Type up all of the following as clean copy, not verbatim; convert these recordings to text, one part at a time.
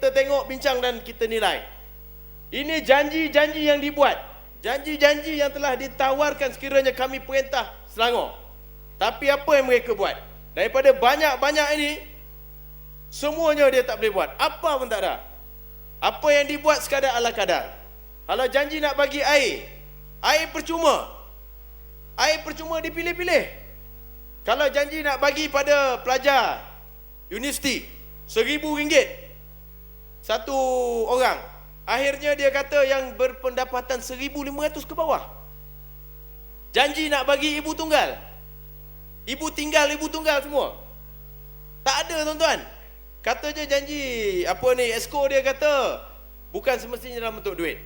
kita tengok, bincang dan kita nilai. Ini janji-janji yang dibuat. Janji-janji yang telah ditawarkan sekiranya kami perintah Selangor. Tapi apa yang mereka buat? Daripada banyak-banyak ini, semuanya dia tak boleh buat. Apa pun tak ada. Apa yang dibuat sekadar ala kadar. Kalau janji nak bagi air, air percuma. Air percuma dipilih-pilih. Kalau janji nak bagi pada pelajar universiti RM1,000 satu orang, akhirnya dia kata yang berpendapatan 1,500 ke bawah. Janji nak bagi ibu tunggal, ibu tunggal semua. Tak ada tuan-tuan. Kata je janji, apa ni, esko dia kata bukan semestinya dalam bentuk duit.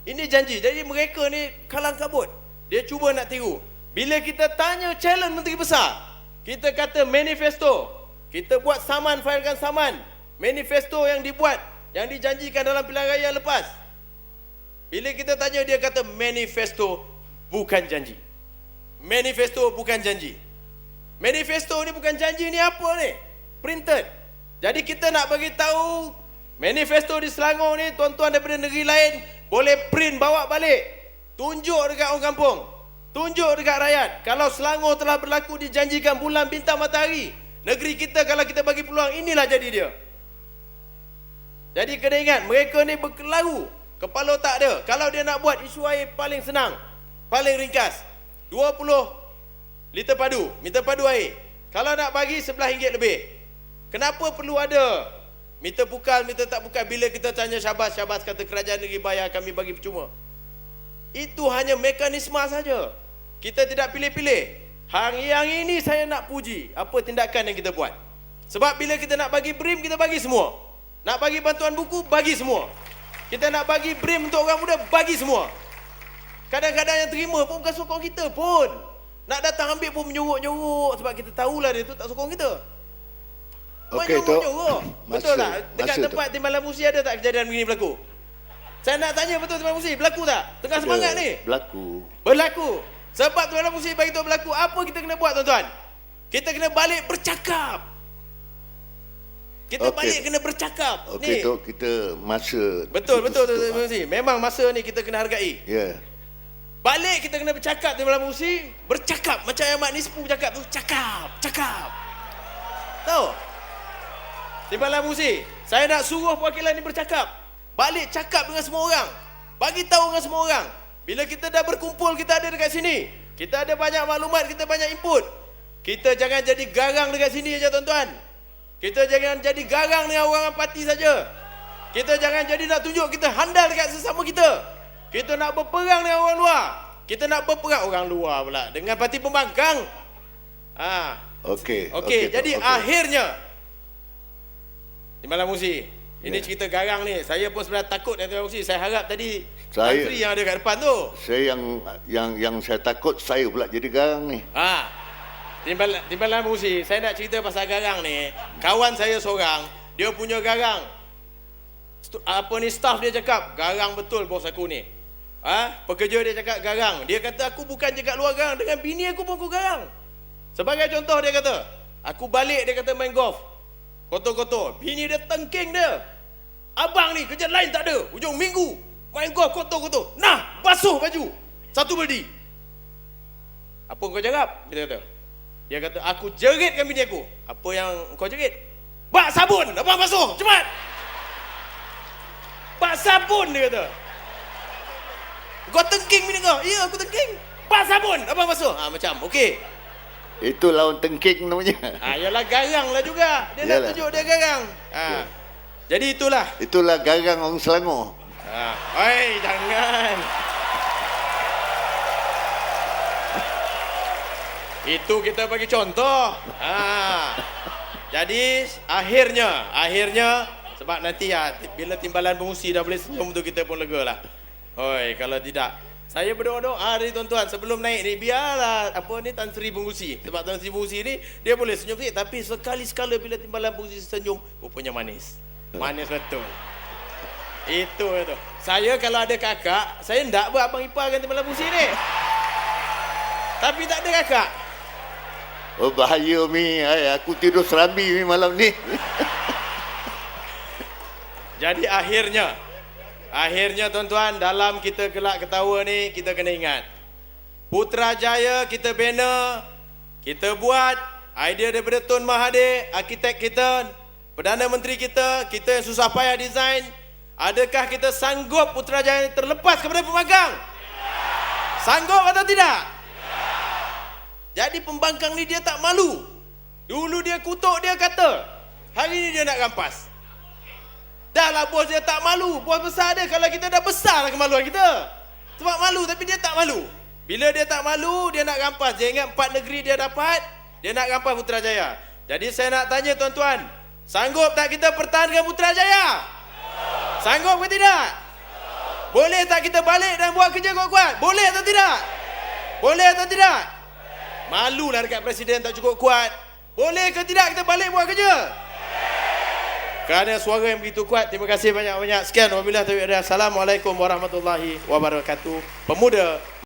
Ini janji. Jadi mereka ni kalang kabut. Dia cuba nak tiru. Bila kita tanya challenge Menteri Besar, kita kata manifesto. Kita buat saman, failkan saman manifesto yang dibuat, yang dijanjikan dalam pilihan raya lepas. Bila kita tanya, dia kata manifesto bukan janji. Manifesto bukan janji. Manifesto ni bukan janji, ni apa ni? Printed. Jadi kita nak bagi tahu manifesto di Selangor ni, tuan-tuan daripada negeri lain boleh print bawa balik. Tunjuk dekat orang kampung. Tunjuk dekat rakyat. Kalau Selangor telah berlaku dijanjikan bulan bintang matahari, negeri kita kalau kita bagi peluang, inilah jadi dia. Jadi kena ingat, mereka ni berkelaru, kepala tak ada. Kalau dia nak buat isu air, paling senang, paling ringkas, 20 liter padu, meter padu air. Kalau nak bagi RM11 lebih. Kenapa perlu ada meter pukal, meter tak pukal? Bila kita tanya Syabas, Syabas kata kerajaan negeri bayar, kami bagi percuma. Itu hanya mekanisme saja. Kita tidak pilih-pilih. Yang ini saya nak puji apa tindakan yang kita buat. Sebab bila kita nak bagi BRIM, kita bagi semua. Nak bagi bantuan buku, bagi semua. Kita nak bagi BRIM untuk orang muda, bagi semua. Kadang-kadang yang terima pun bukan sokong kita pun. Nak datang ambil pun menyorok-nyorok. Sebab kita tahulah dia tu tak sokong kita. Okey, menyorok-nyorok. Betul tak? Dekat tempat Timbalan Musi ada tak kejadian begini berlaku? Saya nak tanya, betul Timbalan Musi? Berlaku tak? Tengah semangat ni? Berlaku. Sebab Timbalan Musi bagi tahu berlaku, apa kita kena buat tuan-tuan? Kita kena balik bercakap. Kita balik kena bercakap. Okey, Tok, kita masa. Betul Timbalan Musi. Memang masa ni kita kena hargai. Ya. Balik kita kena bercakap Timbalan Musi, bercakap macam yang Mak Nispu bercakap tu, cakap. Tahu? Timbalan Musi, saya nak suruh perwakilan ni bercakap. Balik cakap dengan semua orang. Bagi tahu dengan semua orang. Bila kita dah berkumpul, kita ada dekat sini. Kita ada banyak maklumat, kita banyak input. Kita jangan jadi garang dekat sini saja tuan-tuan. Kita jangan jadi garang dengan orang parti saja. Kita jangan jadi nak tunjuk kita handal dekat sesama kita. Kita nak berperang dengan orang luar. Kita nak berperang orang luar pula dengan parti pembangkang. Okey, jadi akhirnya Timbalan Musi, ini cerita garang ni. Saya pun sebenarnya takut dengan Timbalan Musi. Saya harap tadi Tan Sri yang ada kat depan tu. Saya yang saya takut, saya pula jadi garang ni. Timbalan Musi, saya nak cerita pasal garang ni. Kawan saya seorang, dia punya garang. Staff dia cakap, garang betul bos aku ni. Pekerja dia cakap garang. Dia kata aku bukan je kat luar garang, dengan bini aku pun aku garang. Sebagai contoh dia kata, aku balik dia kata main golf. Kotor-kotor. Bini dia tengking dia. Abang ni kerja lain tak ada. Hujung minggu main golf kotor-kotor. Nah, basuh baju. Satu berdi. Apa kau jawab? Dia kata, aku jeritkan bini aku. Apa yang kau jerit? Bak sabun. Abang basuh. Cepat. Bak sabun dia kata. Kau tengking bini kau? Ya, aku tengking. Bak sabun. Abang basuh. Macam, okey. Itu lawan tengking namanya. Yalah garang lah juga. Dia nak tunjuk dia garang. Jadi itulah. Itulah garang orang Selangor. Jangan. Itu kita bagi contoh. Jadi akhirnya sebab nanti bila Timbalan Pengusi dah boleh senyum tu, kita pun lega lah. Kalau tidak, saya berdoa-doa dari tuan-tuan sebelum naik ni, biarlah Tan Sri Pengusi. Sebab Tan Sri Pengusi ni dia boleh senyum sikit, tapi sekali-sekala bila Timbalan Pengusi senyum, rupanya manis. Manis betul. Itu. Saya kalau ada kakak, saya tak berabang ipar dengan Timbalan Pengusi ni. Tapi tak ada kakak. Bahaya Mi. Aku tidur serambi Mi malam ni. Jadi akhirnya tuan-tuan, dalam kita gelak ketawa ni, kita kena ingat Putrajaya kita bina, kita buat, idea daripada Tun Mahathir, arkitek kita, Perdana Menteri kita yang susah payah design. Adakah kita sanggup Putrajaya terlepas kepada pemagang? Sanggup atau tidak? Jadi pembangkang ni dia tak malu. Dulu dia kutuk, dia kata, hari ni dia nak rampas. Dah lah bos dia tak malu. Bos besar dia, kalau kita dah besar lah kemaluan kita. Sebab malu, tapi dia tak malu. Bila dia tak malu, dia nak rampas. Dia ingat 4 negeri dia dapat, dia nak rampas Putrajaya. Jadi saya nak tanya tuan-tuan, sanggup tak kita pertahankan Putrajaya? Sanggup ke tidak? Boleh tak kita balik dan buat kerja kuat-kuat? Boleh atau tidak? Boleh atau tidak? Malulah dekat Presiden tak cukup kuat. Boleh ke tidak kita balik buat kerja? Kerana suara yang begitu kuat, terima kasih banyak-banyak. Sekian, wabillahi taufiq. Assalamualaikum warahmatullahi wabarakatuh. Pemuda